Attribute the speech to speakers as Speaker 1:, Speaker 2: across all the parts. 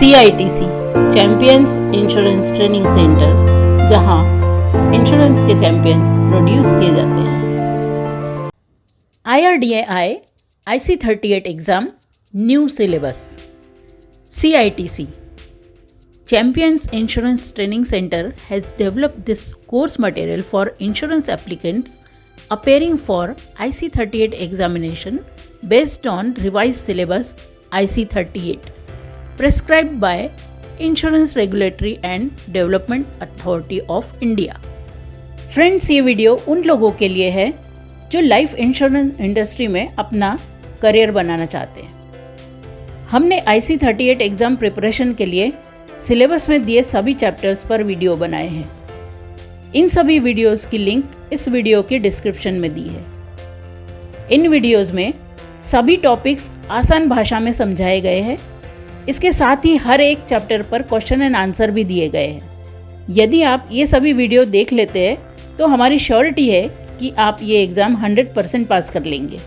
Speaker 1: CITC champions insurance training centre, जहां insurance के champions produce किए जाते हैं। IRDAI IC38 exam new syllabus. CITC Champions Insurance Training Center has developed this course material for insurance applicants appearing for IC38 examination based on revised syllabus IC38 prescribed by Insurance Regulatory and Development Authority of India। Friends, ये video उन लोगों के लिए है जो life insurance industry में अपना career बनाना चाहते हैं। हमने IC38 एग्ज़ाम प्रिपरेशन के लिए सिलेबस में दिए सभी चैप्टर्स पर वीडियो बनाए हैं। इन सभी वीडियोस की लिंक इस वीडियो के डिस्क्रिप्शन में दी है। इन वीडियोस में सभी टॉपिक्स आसान भाषा में समझाए गए हैं। इसके साथ ही हर एक चैप्टर पर क्वेश्चन एंड आंसर भी दिए गए हैं। यदि आप ये सभी वीडियो देख लेते हैं तो हमारी श्योरिटी है कि आप ये एग्ज़ाम 100% पास कर लेंगे।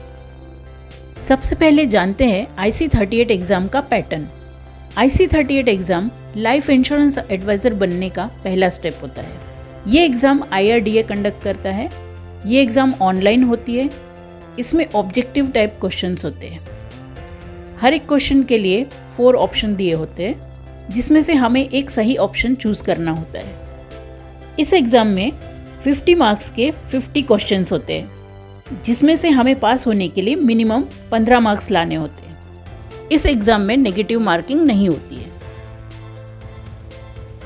Speaker 1: सबसे पहले जानते हैं IC38 एग्ज़ाम का pattern. IC38 exam life insurance advisor बनने का पहला स्टेप होता है। ये एग्ज़ाम IRDA कंडक्ट करता है। ये एग्ज़ाम ऑनलाइन होती है। इसमें ऑब्जेक्टिव टाइप क्वेश्चंस होते हैं। हर एक क्वेश्चन के लिए 4 ऑप्शन दिए होते हैं, जिसमें से हमें एक सही ऑप्शन चूज़ करना होता है। इस एग्ज़ाम में 50 मार्क्स के 50 क्वेश्चंस होते हैं, जिसमें से हमें पास होने के लिए मिनिमम 15 मार्क्स लाने होते हैं। इस एग्ज़ाम में नेगेटिव मार्किंग नहीं होती है।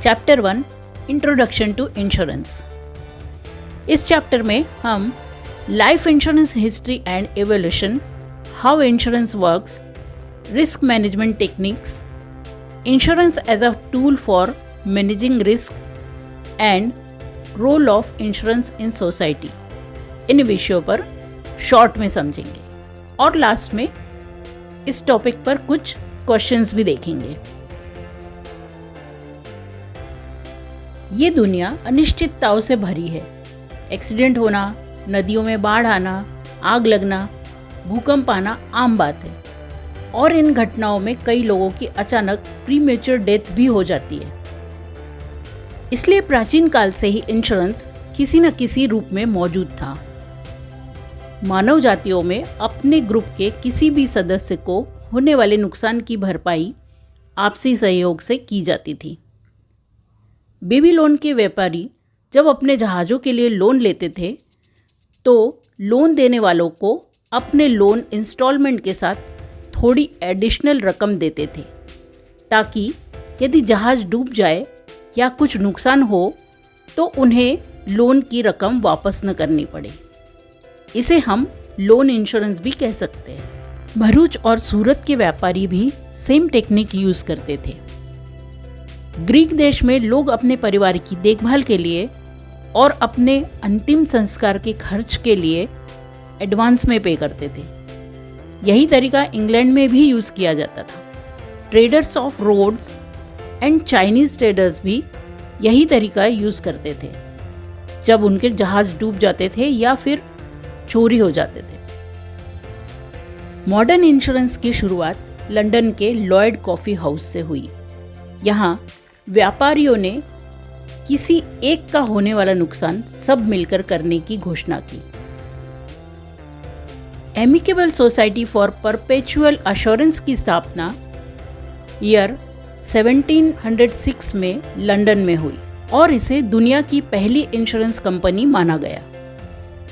Speaker 1: Chapter 1 introduction to insurance. इस चैप्टर में हम life insurance history and evolution, how insurance works, risk management techniques, insurance as a tool for managing risk and role of insurance in society, इन विषयों पर short में समझेंगे और लास्ट में इस टॉपिक पर कुछ क्वेश्चंस भी देखेंगे। ये दुनिया अनिश्चितताओं से भरी है। एक्सीडेंट होना, नदियों में बाढ़ आना, आग लगना, भूकंप आना आम बात है और इन घटनाओं में कई लोगों की अचानक प्रीमेच्योर डेथ भी हो जाती है। इसलिए प्राचीन काल से ही इंश्योरेंस किसी न किसी रूप में मौजूद था। मानव जातियों में अपने ग्रुप के किसी भी सदस्य को होने वाले नुकसान की भरपाई आपसी सहयोग से की जाती थी। बेबीलोन के व्यापारी जब अपने जहाज़ों के लिए लोन लेते थे तो लोन देने वालों को अपने लोन इंस्टॉलमेंट के साथ थोड़ी एडिशनल रकम देते थे, ताकि यदि जहाज़ डूब जाए या कुछ नुकसान हो तो उन्हें लोन की रकम वापस न करनी पड़े। इसे हम लोन इंश्योरेंस भी कह सकते हैं। भरूच और सूरत के व्यापारी भी सेम टेक्निक यूज़ करते थे। ग्रीक देश में लोग अपने परिवार की देखभाल के लिए और अपने अंतिम संस्कार के खर्च के लिए एडवांस में पे करते थे। यही तरीका इंग्लैंड में भी यूज़ किया जाता था। Traders of Rhodes and Chinese traders भी यही तरीका यूज़ करते थे जब उनके जहाज़ डूब जाते थे या फिर चोरी हो जाते थे। मॉडर्न इंश्योरेंस की शुरुआत लंदन के लॉयड कॉफ़ी हाउस से हुई। यहाँ व्यापारियों ने किसी एक का होने वाला नुकसान सब मिलकर करने की घोषणा की। Amicable society for perpetual assurance की स्थापना ईयर 1706 में लंदन में हुई और इसे दुनिया की पहली इंश्योरेंस कंपनी माना गया।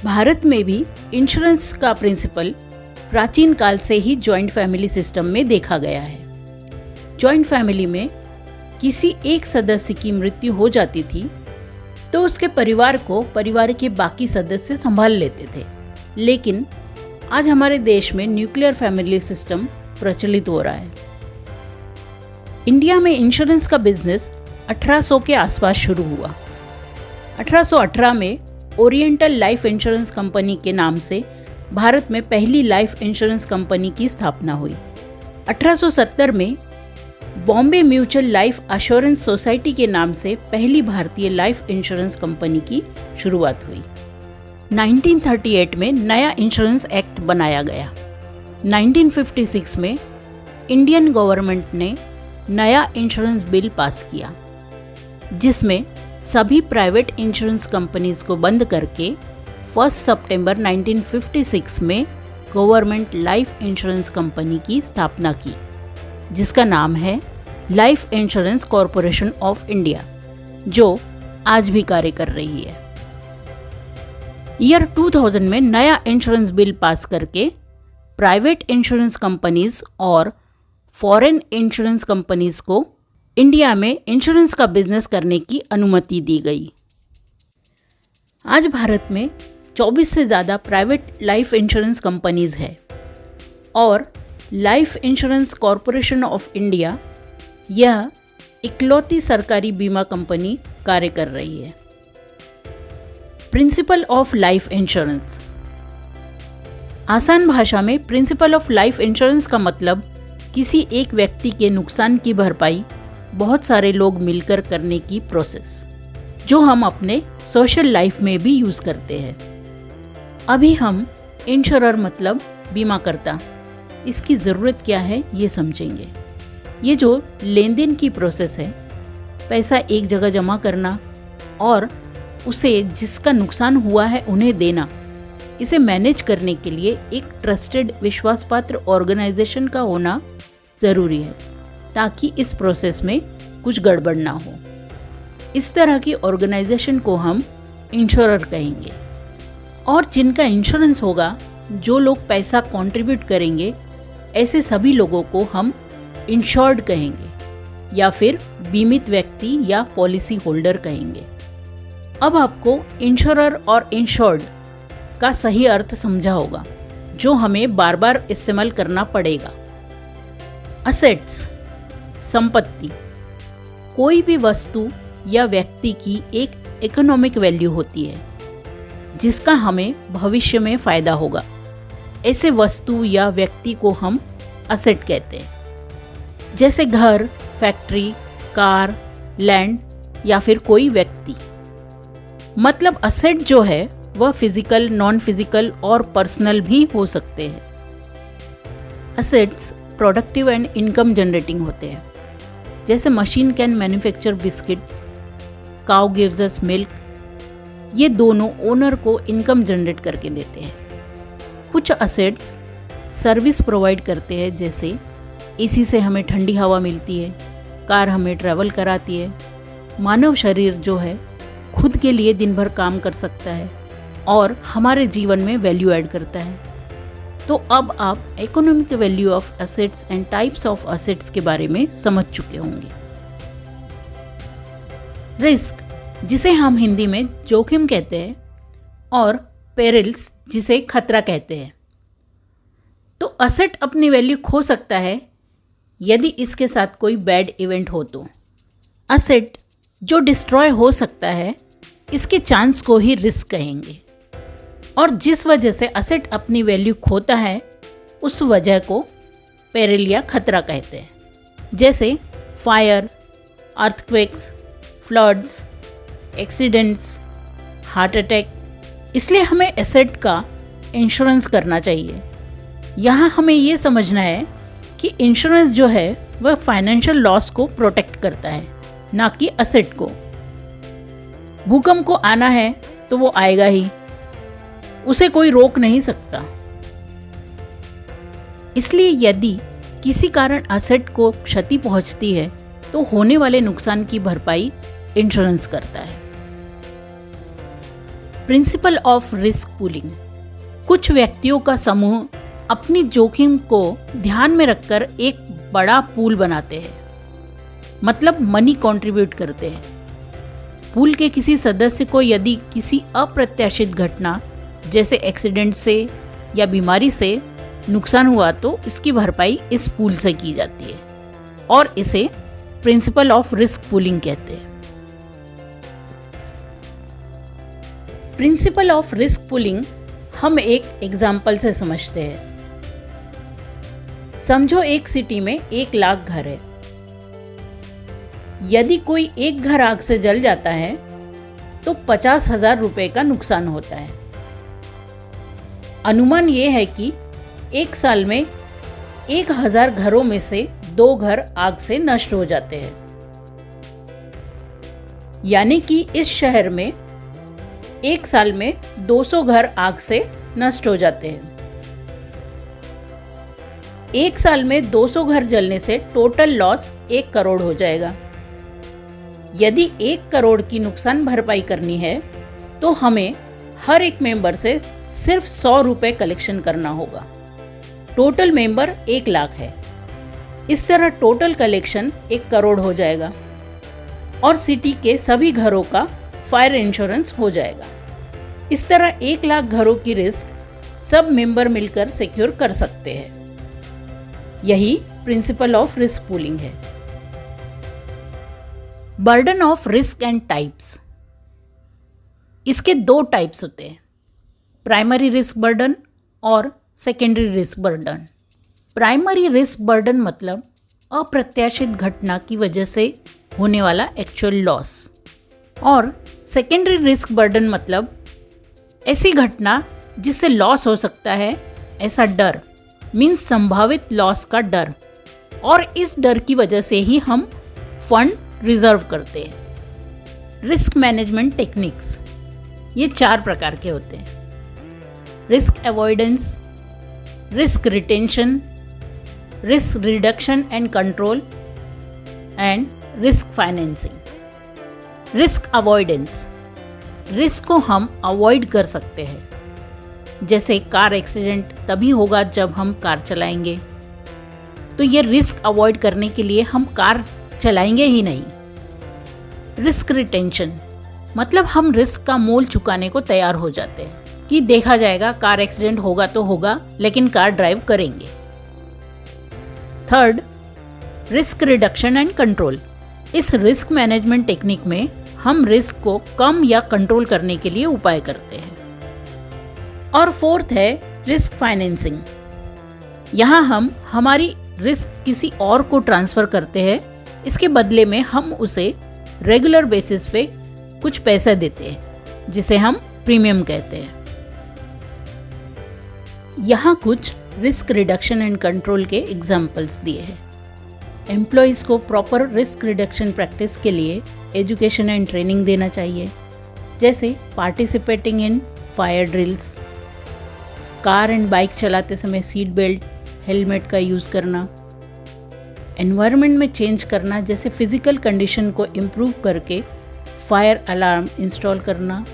Speaker 1: भारत में भी इंश्योरेंस का प्रिंसिपल प्राचीन काल से ही जॉइंट फैमिली सिस्टम में देखा गया है। जॉइंट फैमिली में किसी एक सदस्य की मृत्यु हो जाती थी तो उसके परिवार को परिवार के बाकी सदस्य संभाल लेते थे। लेकिन आज हमारे देश में न्यूक्लियर फैमिली सिस्टम प्रचलित हो रहा है। इंडिया में इंश्योरेंस का बिजनेस 1800 के आसपास शुरू हुआ। 1818 में ओरिएंटल लाइफ इंश्योरेंस कंपनी के नाम से भारत में पहली लाइफ इंश्योरेंस कंपनी की स्थापना हुई। 1870 में Bombay mutual life assurance society के नाम से पहली भारतीय लाइफ इंश्योरेंस कंपनी की शुरुआत हुई। 1938 में नया इंश्योरेंस एक्ट बनाया गया। 1956 में इंडियन गवर्नमेंट ने नया इंश्योरेंस बिल पास किया, जिसमें सभी प्राइवेट इंश्योरेंस कंपनीज को बंद करके 1 सितंबर 1956 में गवर्नमेंट लाइफ इंश्योरेंस कंपनी की स्थापना की, जिसका नाम है life insurance corporation of India, जो आज भी कार्य कर रही है। ईयर 2000 में नया इंश्योरेंस बिल पास करके प्राइवेट इंश्योरेंस कंपनीज और फॉरेन इंश्योरेंस कंपनीज को इंडिया में इंश्योरेंस का बिजनेस करने की अनुमति दी गई। आज भारत में 24 से ज़्यादा प्राइवेट लाइफ इंश्योरेंस कंपनीज है और life insurance corporation of India यह इकलौती सरकारी बीमा कंपनी कार्य कर रही है। Principle of life insurance. आसान भाषा में प्रिंसिपल ऑफ लाइफ इंश्योरेंस का मतलब किसी एक व्यक्ति के नुकसान की भरपाई बहुत सारे लोग मिलकर करने की प्रोसेस, जो हम अपने सोशल लाइफ में भी यूज़ करते हैं। अभी हम इंश्योरर मतलब बीमा करता, इसकी ज़रूरत क्या है ये समझेंगे। ये जो लेन देन की प्रोसेस है, पैसा एक जगह जमा करना और उसे जिसका नुकसान हुआ है उन्हें देना, इसे मैनेज करने के लिए एक ट्रस्टेड विश्वासपात्र ऑर्गेनाइजेशन का होना ज़रूरी है, ताकि इस प्रोसेस में कुछ गड़बड़ ना हो। इस तरह की ऑर्गेनाइजेशन को हम इंश्योरर कहेंगे। और जिनका इंश्योरेंस होगा, जो लोग पैसा कंट्रीब्यूट करेंगे, ऐसे सभी लोगों को हम इंश्योर्ड कहेंगे या फिर बीमित व्यक्ति या पॉलिसी होल्डर कहेंगे। अब आपको इंश्योरर और इंश्योर्ड का सही अर्थ समझा होगा, जो हमें बार बार इस्तेमाल करना पड़ेगा। असेट्स, संपत्ति, कोई भी वस्तु या व्यक्ति की एक इकोनॉमिक वैल्यू होती है जिसका हमें भविष्य में फ़ायदा होगा। ऐसे वस्तु या व्यक्ति को हम असेट कहते हैं, जैसे घर, फैक्ट्री, कार, लैंड या फिर कोई व्यक्ति। मतलब असेट जो है वह फिजिकल, नॉन फिजिकल और पर्सनल भी हो सकते हैं। Assets productive and income generating होते हैं, जैसे machine can manufacture biscuits, cow gives us milk. ये दोनों ओनर को इनकम जनरेट करके देते हैं। कुछ असेट्स सर्विस प्रोवाइड करते हैं, जैसे एसी से हमें ठंडी हवा मिलती है, कार हमें ट्रैवल कराती है, मानव शरीर जो है खुद के लिए दिन भर काम कर सकता है और हमारे जीवन में वैल्यू ऐड करता है। तो अब आप economic value of assets and types of assets के बारे में समझ चुके होंगे। रिस्क, जिसे हम हिंदी में जोखिम कहते हैं, और पेरिल्स, जिसे खतरा कहते हैं। तो असेट अपनी वैल्यू खो सकता है यदि इसके साथ कोई बैड इवेंट हो तो। असेट जो डिस्ट्रॉय हो सकता है, इसके चांस को ही रिस्क कहेंगे। और जिस वजह से असेट अपनी वैल्यू खोता है, उस वजह को पेरिल या खतरा कहते हैं, जैसे fire, earthquakes, floods, accidents, heart attack. इसलिए हमें एसेट का इंश्योरेंस करना चाहिए। यहाँ हमें ये समझना है कि इंश्योरेंस जो है वह फाइनेंशियल लॉस को प्रोटेक्ट करता है, ना कि असेट को। भूकंप को आना है तो वो आएगा ही, उसे कोई रोक नहीं सकता। इसलिए यदि किसी कारण असेट को क्षति पहुंचती है तो होने वाले नुकसान की भरपाई इंश्योरेंस करता है। प्रिंसिपल ऑफ रिस्क पूलिंग, कुछ व्यक्तियों का समूह अपनी जोखिम को ध्यान में रखकर एक बड़ा पूल बनाते हैं, मतलब मनी कंट्रीब्यूट करते हैं। पूल के किसी सदस्य को यदि किसी अप्रत्याशित घटना जैसे एक्सीडेंट से या बीमारी से नुकसान हुआ तो इसकी भरपाई इस पूल से की जाती है और इसे प्रिंसिपल ऑफ रिस्क पूलिंग कहते हैं। प्रिंसिपल ऑफ रिस्क पूलिंग हम एक एग्जाम्पल से समझते हैं। समझो एक सिटी में 1 लाख घर है। यदि कोई एक घर आग से जल जाता है तो 50,000 रुपये का नुकसान होता है। अनुमान ये है कि 1 साल में 1,000 घरों में से 2 घर आग से नष्ट हो जाते हैं। यानी कि इस शहर में 1 साल में 200 घर आग से नष्ट हो जाते हैं। 1 साल में 200 घर जलने से टोटल लॉस 1 करोड़ हो जाएगा। यदि 1 करोड़ की नुकसान भरपाई करनी है तो हमें हर एक मेंबर से सिर्फ 100 रुपये कलेक्शन करना होगा। टोटल मेंबर 1 लाख है। इस तरह टोटल कलेक्शन 1 करोड़ हो जाएगा और सिटी के सभी घरों का फायर इंश्योरेंस हो जाएगा। इस तरह 1 लाख घरों की रिस्क सब मेंबर मिलकर सिक्योर कर सकते हैं। यही प्रिंसिपल ऑफ रिस्क पूलिंग है। Burden of risk and types. इसके 2 टाइप्स होते हैं, प्राइमरी रिस्क बर्डन और secondary risk burden. Primary risk burden मतलब अप्रत्याशित घटना की वजह से होने वाला एक्चुअल लॉस, और सेकेंडरी रिस्क बर्डन मतलब ऐसी घटना जिससे लॉस हो सकता है, ऐसा डर, मीन्स संभावित लॉस का डर, और इस डर की वजह से ही हम फंड रिजर्व करते हैं। रिस्क मैनेजमेंट टेक्निक्स ये 4 प्रकार के होते हैं, risk avoidance, risk retention, risk reduction and control and risk financing. Risk avoidance, risk को हम अवॉइड कर सकते हैं, जैसे कार एक्सीडेंट तभी होगा जब हम कार चलाएंगे, तो ये रिस्क अवॉइड करने के लिए हम कार चलाएंगे ही नहीं। रिस्क रिटेंशन मतलब हम रिस्क का मोल चुकाने को तैयार हो जाते हैं कि देखा जाएगा, कार एक्सीडेंट होगा तो होगा, लेकिन कार ड्राइव करेंगे। Third, risk reduction and control. इस रिस्क मैनेजमेंट टेक्निक में हम रिस्क को कम या कंट्रोल करने के लिए उपाय करते हैं। और फोर्थ है रिस्क फाइनेंसिंग। यहाँ हम हमारी रिस्क किसी और को ट्रांसफ़र करते हैं, इसके बदले में हम उसे रेगुलर बेसिस पे कुछ पैसा देते हैं, जिसे हम प्रीमियम कहते हैं। यहाँ कुछ रिस्क रिडक्शन एंड कंट्रोल के एग्जाम्पल्स दिए हैं। एम्प्लॉयज़ को प्रॉपर रिस्क रिडक्शन प्रैक्टिस के लिए एजुकेशन एंड ट्रेनिंग देना चाहिए, जैसे participating in fire drills, car and bike चलाते समय सीट बेल्ट, हेलमेट का यूज़ करना, एनवायरनमेंट में चेंज करना, जैसे फिजिकल कंडीशन को इम्प्रूव करके फायर अलार्म इंस्टॉल करना,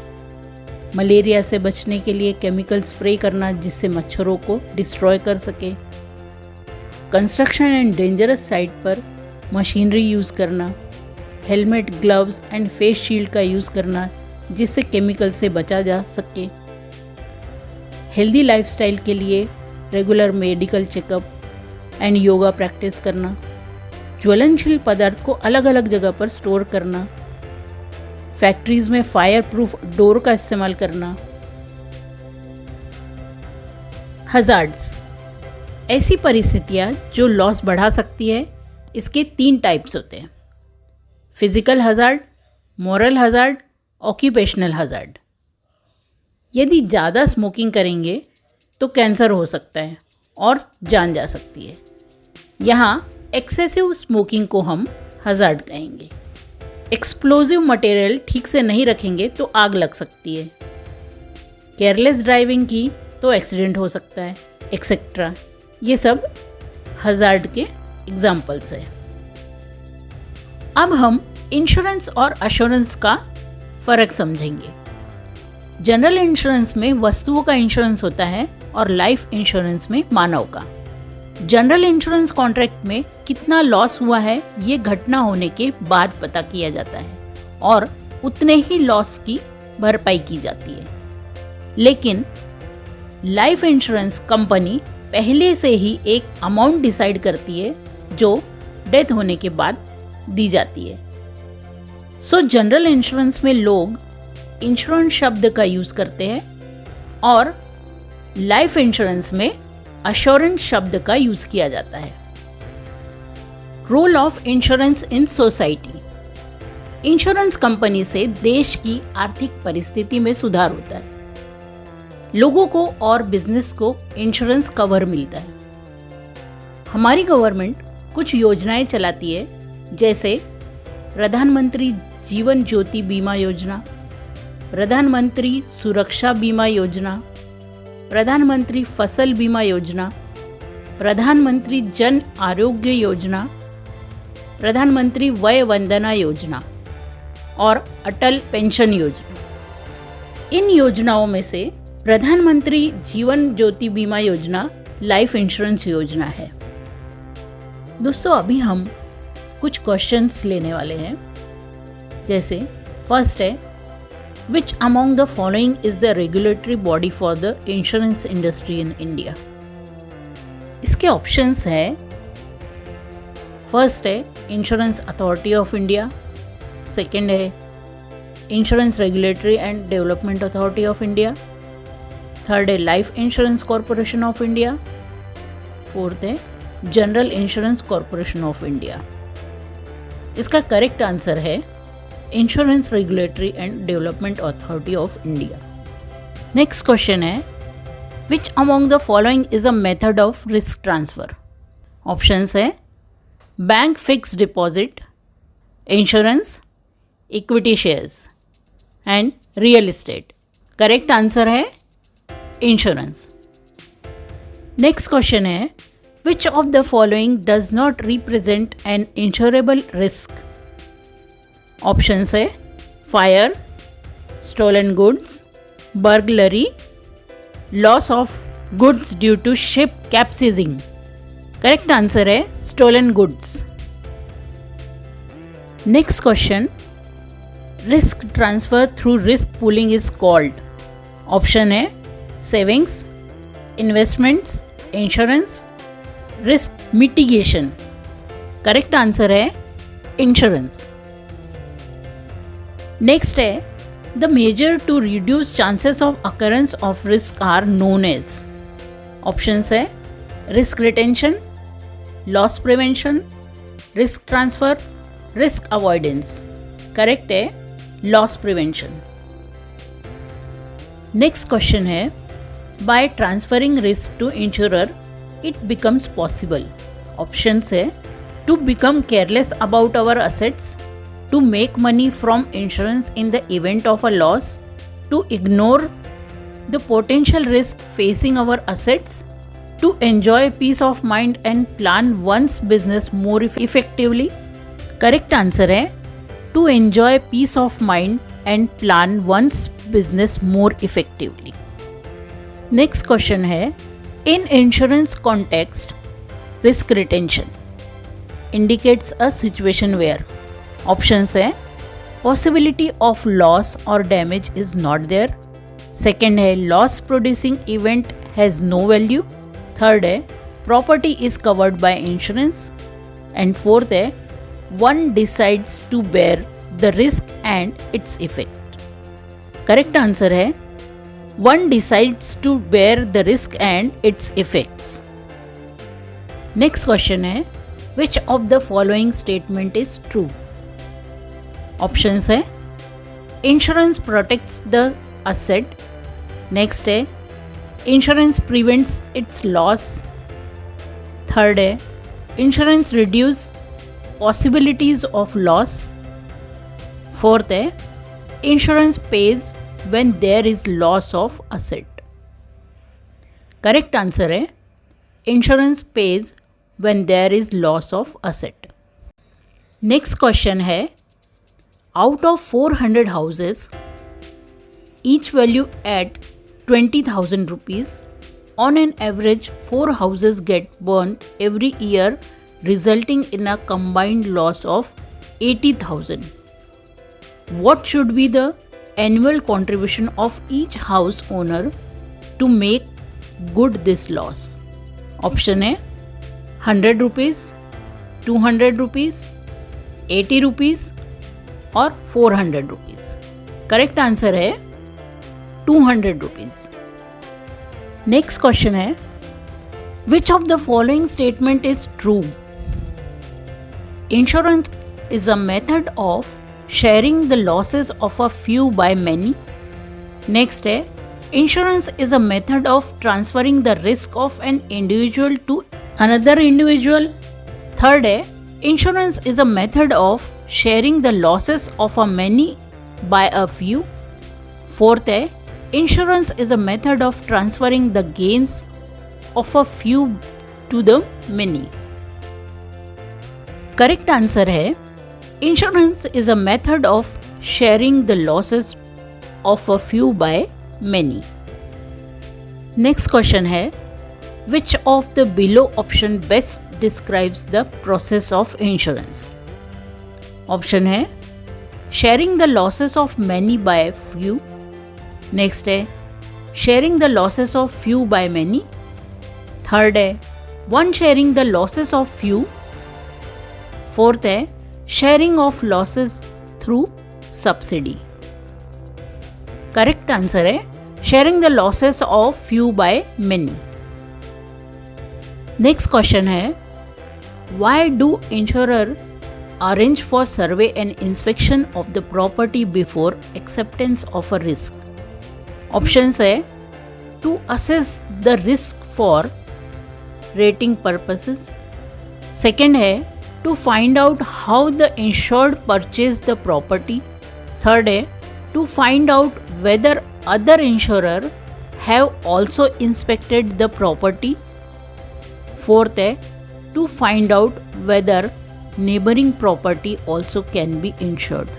Speaker 1: मलेरिया से बचने के लिए केमिकल स्प्रे करना जिससे मच्छरों को डिस्ट्रॉय कर सके, कंस्ट्रक्शन एंड डेंजरस साइट पर मशीनरी यूज़ करना, helmet, gloves and face shield का यूज़ करना जिससे केमिकल से बचा जा सके, हेल्दी लाइफस्टाइल के लिए regular medical checkup and yoga practice करना, ज्वलनशील पदार्थ को अलग अलग जगह पर स्टोर करना, फैक्ट्रीज में फायर प्रूफ डोर का इस्तेमाल करना। हजार्ड्स, ऐसी परिस्थितियाँ जो लॉस बढ़ा सकती है, इसके 3 टाइप्स होते हैं, physical hazard, moral hazard, occupational hazard. यदि ज़्यादा स्मोकिंग करेंगे तो कैंसर हो सकता है और जान जा सकती है। यहाँ एक्सेसिव स्मोकिंग को हम हजार्ड कहेंगे। एक्सप्लोजिव मटेरियल ठीक से नहीं रखेंगे तो आग लग सकती है। केयरलेस ड्राइविंग की तो एक्सीडेंट हो सकता है, एक्सेट्रा। ये सब हजार्ड के एग्जाम्पल्स हैं। अब हम इंश्योरेंस और एश्योरेंस का फ़र्क समझेंगे। जनरल इंश्योरेंस में वस्तुओं का इंश्योरेंस होता है और लाइफ इंश्योरेंस में मानव का। जनरल इंश्योरेंस कॉन्ट्रैक्ट में कितना लॉस हुआ है ये घटना होने के बाद पता किया जाता है और उतने ही लॉस की भरपाई की जाती है। लेकिन लाइफ इंश्योरेंस कंपनी पहले से ही एक अमाउंट डिसाइड करती है जो डेथ होने के बाद दी जाती है। सो जनरल इंश्योरेंस में लोग इंश्योरेंस शब्द का यूज़ करते हैं और लाइफ इंश्योरेंस में एश्योरेंस शब्द का यूज़ किया जाता है। Role of insurance in society. Insurance company से देश की आर्थिक परिस्थिति में सुधार होता है। लोगों को और बिजनेस को इंश्योरेंस कवर मिलता है। हमारी गवर्नमेंट कुछ योजनाएं चलाती है, जैसे प्रधानमंत्री जीवन ज्योति बीमा योजना, प्रधानमंत्री सुरक्षा बीमा योजना, प्रधानमंत्री फसल बीमा योजना, प्रधानमंत्री जन आरोग्य योजना, प्रधानमंत्री वय वंदना योजना और अटल पेंशन योजना। इन योजनाओं में से प्रधानमंत्री जीवन ज्योति बीमा योजना लाइफ इंश्योरेंस योजना है। दोस्तों, अभी हम कुछ क्वेश्चंस लेने वाले हैं। जैसे फर्स्ट है, which among the following is the regulatory body for the insurance industry in India. इसके ऑप्शंस है, फर्स्ट है insurance authority of India, second है insurance regulatory and development authority of India, third है life insurance corporation of India, fourth है general insurance corporation of India. इसका correct answer है insurance regulatory and development authority of India. Next question है, which among the following is a method of risk transfer. Options है bank fix deposit, insurance, equity shares and real estate. Correct answer है insurance. Next question है, which of the following does not represent an insurable risk. Options है fire, stolen goods, burglary, loss of goods due to ship capsizing. Correct answer है stolen goods. Next question, risk transfer through risk pooling is called. Option है savings, investments, insurance, risk mitigation. Correct answer है insurance. Next है, the measure to reduce chances of occurrence of risk are known as. Options है risk retention, loss prevention, risk transfer, risk avoidance. Correct है loss prevention. Next question है, by transferring risk to insurer it becomes possible. Options है to become careless about our assets, to make money from insurance in the event of a loss, to ignore the potential risk facing our assets, to enjoy peace of mind and plan one's business more effectively. Correct answer है to enjoy peace of mind and plan one's business more effectively. Next question है, in insurance context, risk retention indicates a situation where options है possibility of loss और damage is not there, second है loss producing event has no value, third है property is covered by insurance and fourth है one decides to bear the risk and its effect. Correct answer है one decides to bear the risk and its effects. Next question है, which of the following statement is true. Options है insurance protects the asset, next है insurance prevents its loss, third है insurance reduce possibilities of loss, fourth है insurance pays when there is loss of asset. Correct answer है insurance pays when there is loss of asset. Next question है, out of 400 houses, each value at 20,000 rupees, on an average 4 houses get burnt every year, resulting in a combined loss of 80,000. What should be the annual contribution of each house owner to make good this loss? Option है 100 rupees, 200 rupees, 80 rupees और 400 rupees. Correct answer है 200 rupees. Next question है, which of the following statement is true. Insurance is a method of sharing the losses of a few by many. Next है, insurance is a method of transferring the risk of an individual to another individual. Third है insurance is a method of sharing the losses of a many by a few. Fourth है insurance is a method of transferring the gains of a few to the many. Correct answer है insurance is a method of sharing the losses of a few by many. Next question है which of the below option best describes the process of insurance. Option है sharing the losses of many by few. Next है sharing the losses of few by many. Third है one sharing the losses of few. Fourth है sharing of losses through subsidy. Correct answer है sharing the losses of few by many. Next question है why do insurer arrange for survey and inspection of the property before acceptance of a risk? Options है to assess the risk for rating purposes. Second है to find out how the insured purchased the property. Third है to find out whether other insurer have also inspected the property. Fourth है to find out whether neighboring property also can be insured.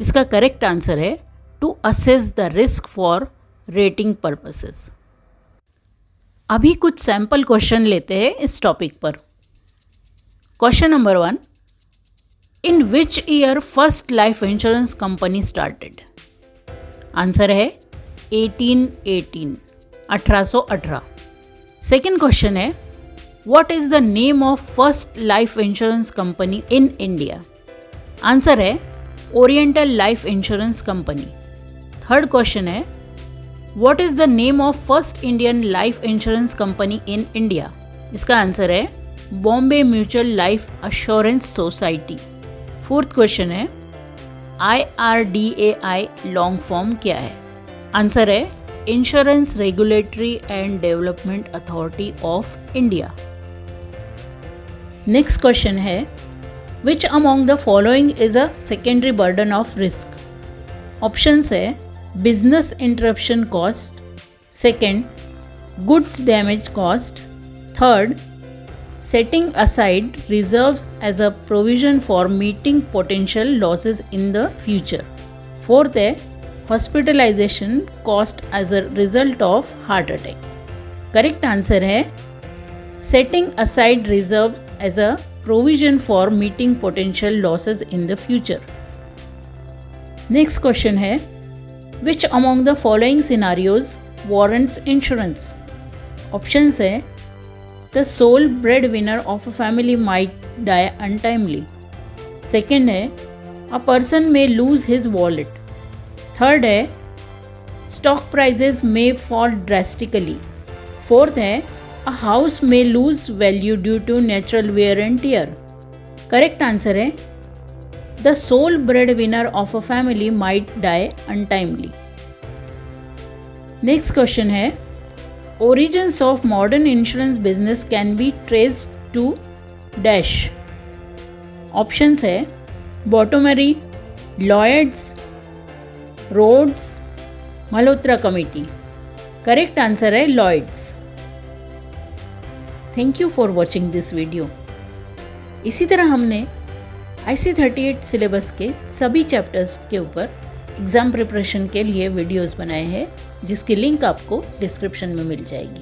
Speaker 1: इसका correct answer है to assess the risk for rating purposes. अभी कुछ sample question लेते हैं इस topic पर। Question number 1, in which year first life insurance company started? Answer है 1818। Second question है What is the name of first life insurance company in India? Answer है Oriental Life Insurance Company. Third question है What is the name of first Indian life insurance company in India? इसका answer है Bombay Mutual Life Assurance Society. Fourth question है IRDAI long form क्या है? Answer है Insurance Regulatory and Development Authority of India. Next question है which among the following is a secondary burden of risk? Options है business interruption cost, second goods damage cost, third setting aside reserves as a provision for meeting potential losses in the future, fourth है hospitalisation cost as a result of heart attack. Correct answer है setting aside reserves as a provision for meeting potential losses in the future. Next question है which among the following scenarios warrants insurance? Options है the sole breadwinner of a family might die untimely. Second है a person may lose his wallet. Third है stock prices may fall drastically. Fourth है A house may lose value due to natural wear and tear. Correct answer है The sole breadwinner of a family might die untimely. Next question है Origins of modern insurance business can be traced to dash. Options है Bottomary, Lloyds, Rhodes, Malhotra Committee. Correct answer है Lloyds. Thank you for watching this video. इसी तरह हमने IC38 syllabus के सभी chapters के ऊपर एग्ज़ाम प्रिपरेशन के लिए वीडियोस बनाए हैं जिसकी लिंक आपको डिस्क्रिप्शन में मिल जाएगी।